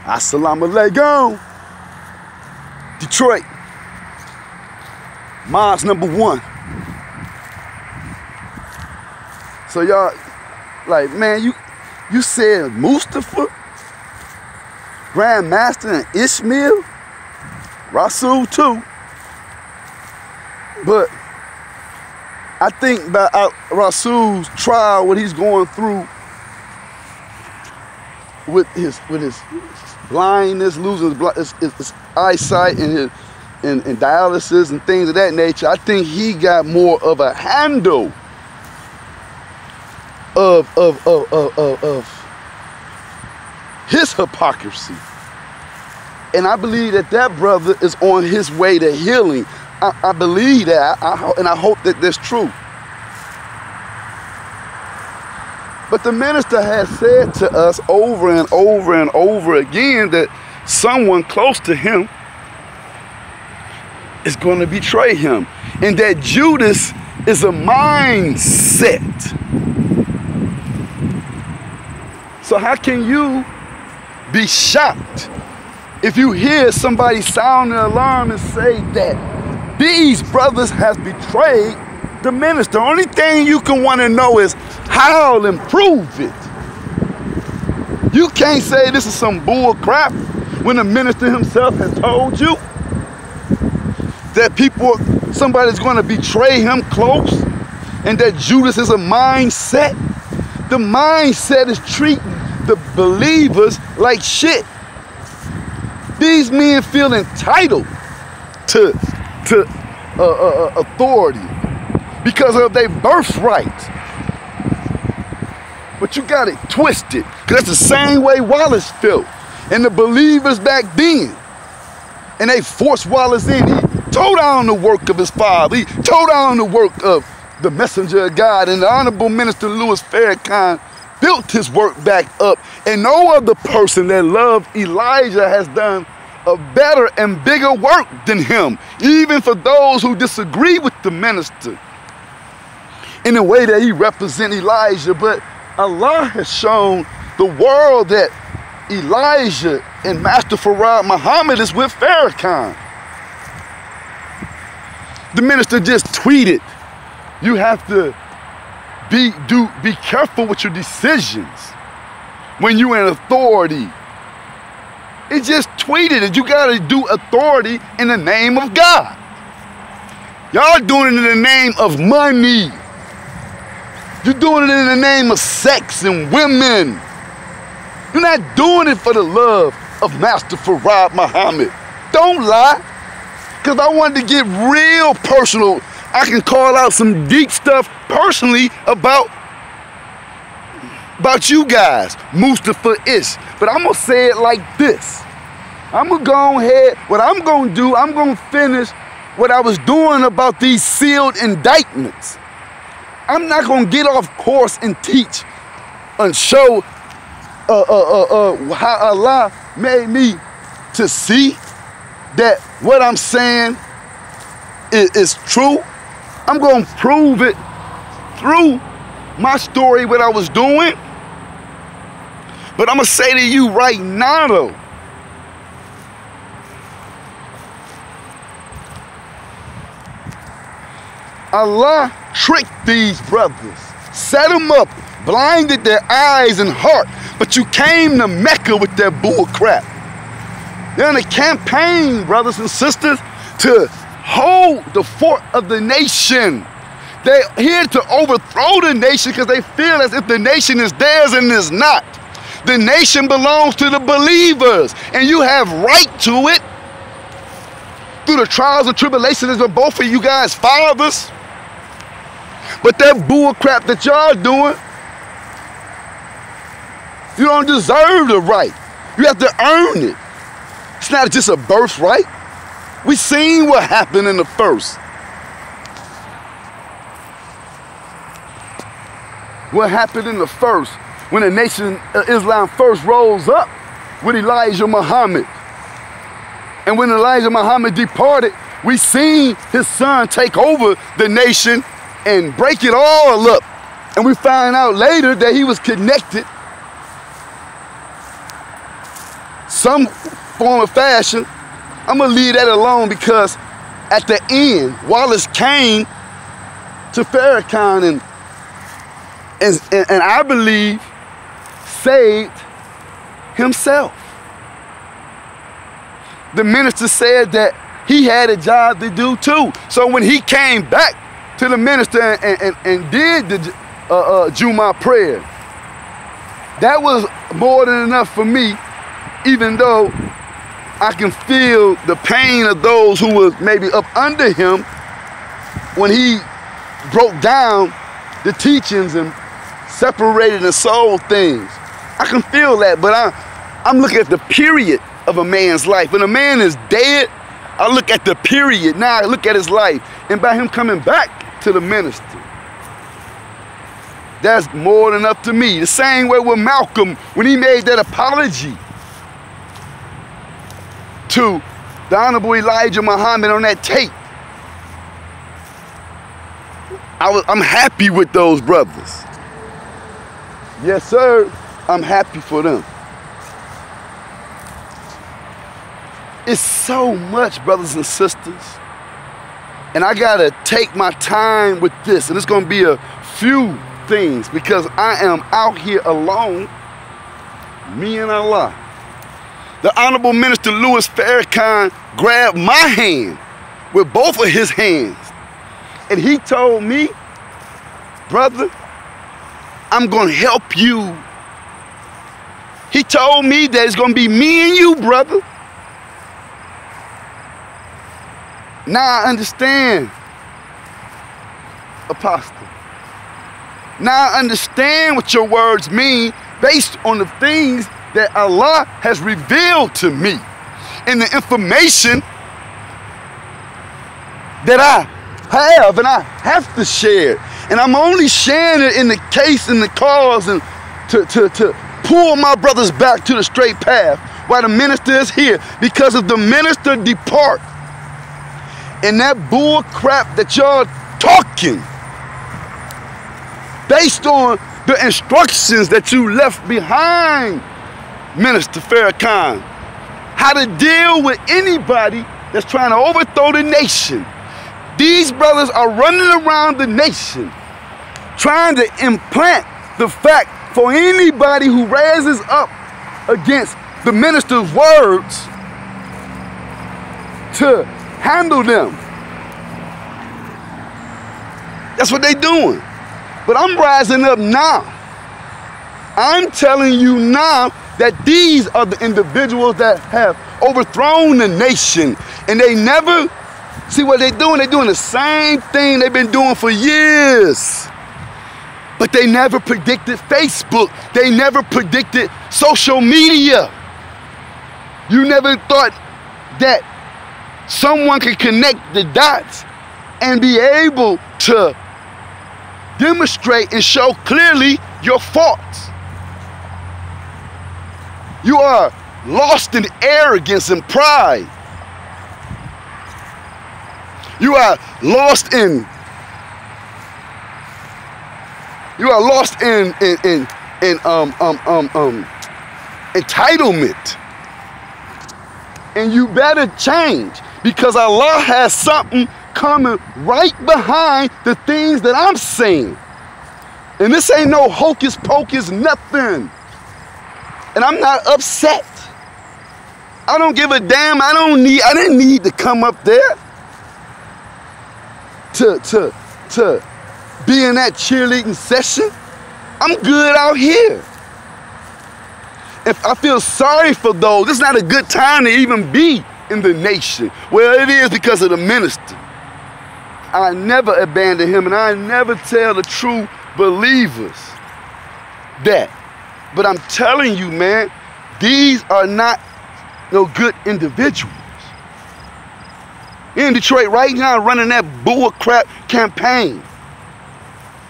Assalamu alaikum. Detroit. Mob's #1. So y'all, like, man, you said Mustafa, Grandmaster, and Ishmael, Rasul too. But I think about Rasul's trial, what he's going through with his blindness, losing his eyesight, and dialysis and things of that nature. I think he got more of a handle of his hypocrisy. And I believe that brother is on his way to healing. I believe that, and I hope that that's true. But the minister has said to us over and over and over again that someone close to him is going to betray him, and that Judas is a mindset. So how can you be shocked if you hear somebody sound an alarm and say that these brothers have betrayed the minister? The only thing you can want to know is how and prove it. You can't say this is some bull crap when the minister himself has told you that somebody's going to betray him close, and that Judas is a mindset. The mindset is treating the believers like shit. These men feel entitled to authority because of their birthright. But you got it twisted, because that's the same way Wallace felt, and the believers back then. And they forced Wallace in. He tore down the work of his father. He tore down the work of the messenger of God. And the Honorable Minister Louis Farrakhan built his work back up. And no other person that loved Elijah has done a better and bigger work than him, even for those who disagree with the minister in the way that he represents Elijah. But Allah has shown the world that Elijah and Master Farad Muhammad is with Farrakhan. The minister just tweeted, you have to be careful with your decisions when you're in authority. It just tweeted it. You gotta do authority in the name of God. Y'all doing it in the name of money. You're doing it in the name of sex and women. You're not doing it for the love of Master Farad Muhammad. Don't lie, because I wanted to get real personal. I can call out some deep stuff personally about you guys, Mustafa Ish. But I'm going to say it like this. I'm going to go ahead, what I'm going to do, I'm going to finish what I was doing about these sealed indictments. I'm not going to get off course and teach and show how Allah made me to see that what I'm saying is true. I'm going to prove it through my story, what I was doing. But I'm going to say to you right now, though, Allah tricked these brothers, set them up, blinded their eyes and heart. But you came to Mecca with that bull crap. They're on a campaign, brothers and sisters, to hold the fort of the nation. They're here to overthrow the nation because they feel as if the nation is theirs and it's not. The nation belongs to the believers, and you have right to it through the trials and tribulations of both of you guys' fathers. But that bull crap that y'all doing, you don't deserve the right. You have to earn it. It's not just a birthright. We seen what happened in the first. What happened in the first when the nation of Islam first rose up with Elijah Muhammad. And when Elijah Muhammad departed, we seen his son take over the nation and break it all up. And we find out later that he was connected some form of fashion, I'm gonna leave that alone, because at the end, Wallace came to Farrakhan and I believe saved himself. The minister said that he had a job to do too. So when he came back to the minister and did the Juma prayer, that was more than enough for me, even though I can feel the pain of those who was maybe up under him when he broke down the teachings and separated and sold things. I can feel that, but I'm looking at the period of a man's life. When a man is dead, I look at the period. Now I look at his life. And by him coming back to the minister, that's more than enough to me. The same way with Malcolm, when he made that apology to the Honorable Elijah Muhammad on that tape. I'm happy with those brothers. Yes, sir. I'm happy for them. It's so much, brothers and sisters. And I gotta take my time with this. And it's gonna be a few things, because I am out here alone, me and Allah. The Honorable Minister Louis Farrakhan grabbed my hand with both of his hands. And he told me, brother, I'm gonna help you. He told me that it's gonna be me and you, brother. Now I understand, Apostle. Now I understand what your words mean based on the things that Allah has revealed to me and the information that I have and I have to share. And I'm only sharing it in the case and the cause and to pull my brothers back to the straight path while the minister is here. Because if the minister depart and that bull crap that y'all talking based on the instructions that you left behind, Minister Farrakhan, how to deal with anybody that's trying to overthrow the nation. These brothers are running around the nation trying to implant the fact for anybody who raises up against the minister's words to handle them. That's what they're doing. But I'm rising up now. I'm telling you now that these are the individuals that have overthrown the nation. And they never, see what they're doing? They're doing the same thing they've been doing for years. But they never predicted Facebook. They never predicted social media. You never thought that someone could connect the dots and be able to demonstrate and show clearly your faults. You are lost in arrogance and pride. You are lost in entitlement. And you better change, because Allah has something coming right behind the things that I'm saying. And this ain't no hocus pocus, nothing. And I'm not upset. I don't give a damn. I didn't need to come up there to be in that cheerleading session. I'm good out here. If I feel sorry for those, it's not a good time to even be in the nation. Well, it is because of the minister. I never abandon him, and I never tell the true believers that. But I'm telling you, man, these are not no good individuals. In Detroit right now, running that bull crap campaign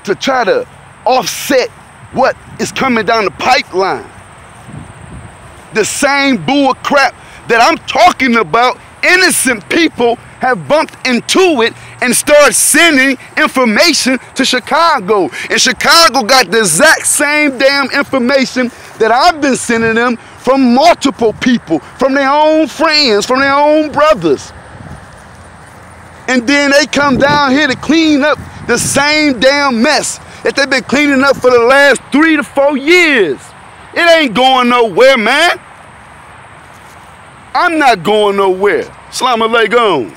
to try to offset what is coming down the pipeline. The same bull crap that I'm talking about, innocent people have bumped into it and started sending information to Chicago. And Chicago got the exact same damn information that I've been sending them from multiple people, from their own friends, from their own brothers. And then they come down here to clean up the same damn mess that they've been cleaning up for the last 3 to 4 years. It ain't going nowhere, man. I'm not going nowhere. Salam alaikum.